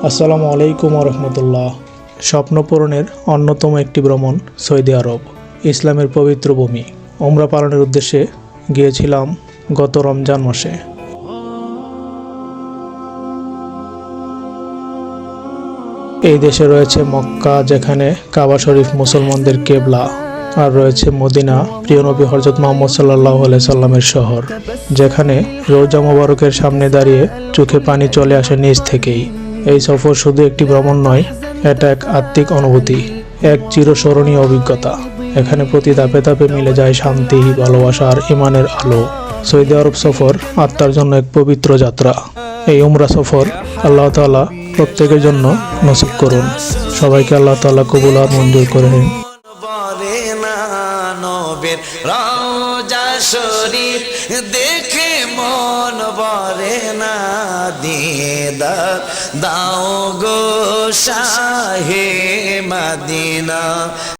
আসসালামু আলাইকুম রহমতুল্লাহ। স্বপ্ন পূরণের অন্যতম একটি ভ্রমণ সৌদি আরব, ইসলামের পবিত্র ভূমি। উমরা পালনের উদ্দেশ্যে গিয়েছিলাম গত রমজান মাসে। এই দেশে রয়েছে মক্কা, যেখানে কাবা শরীফ মুসলমানদের কেবলা, আর রয়েছে মদিনা, প্রিয় নবী হযরত মুহাম্মদ সাল্লাল্লাহু আলাইহি সাল্লামের শহর, যেখানে রওজা মোবারকের সামনে দাঁড়িয়ে চোখে পানি চলে আসে নিজ থেকেই। এই সফর শুধু একটি ভ্রমণ নয়, এটা এক আত্মিক অনুভূতি, এক চিরস্মরণীয় অভিজ্ঞতা। এখানে প্রতি ধাপে ধাপে মিলে যায় শান্তি, ভালোবাসা আর ঈমানের আলো। সৌদি আরব সফর আত্মার জন্য এক পবিত্র যাত্রা। এই উমরা সফর আল্লাহ তাআলা প্রত্যেকের জন্য নসিব করুন। সবাইকে আল্লাহ তাআলা কবুল আর মঞ্জুর করে নিন। রওজা শরীফ দেখে মন ভরে না, দিদার দাও গো শাহে মদিনা।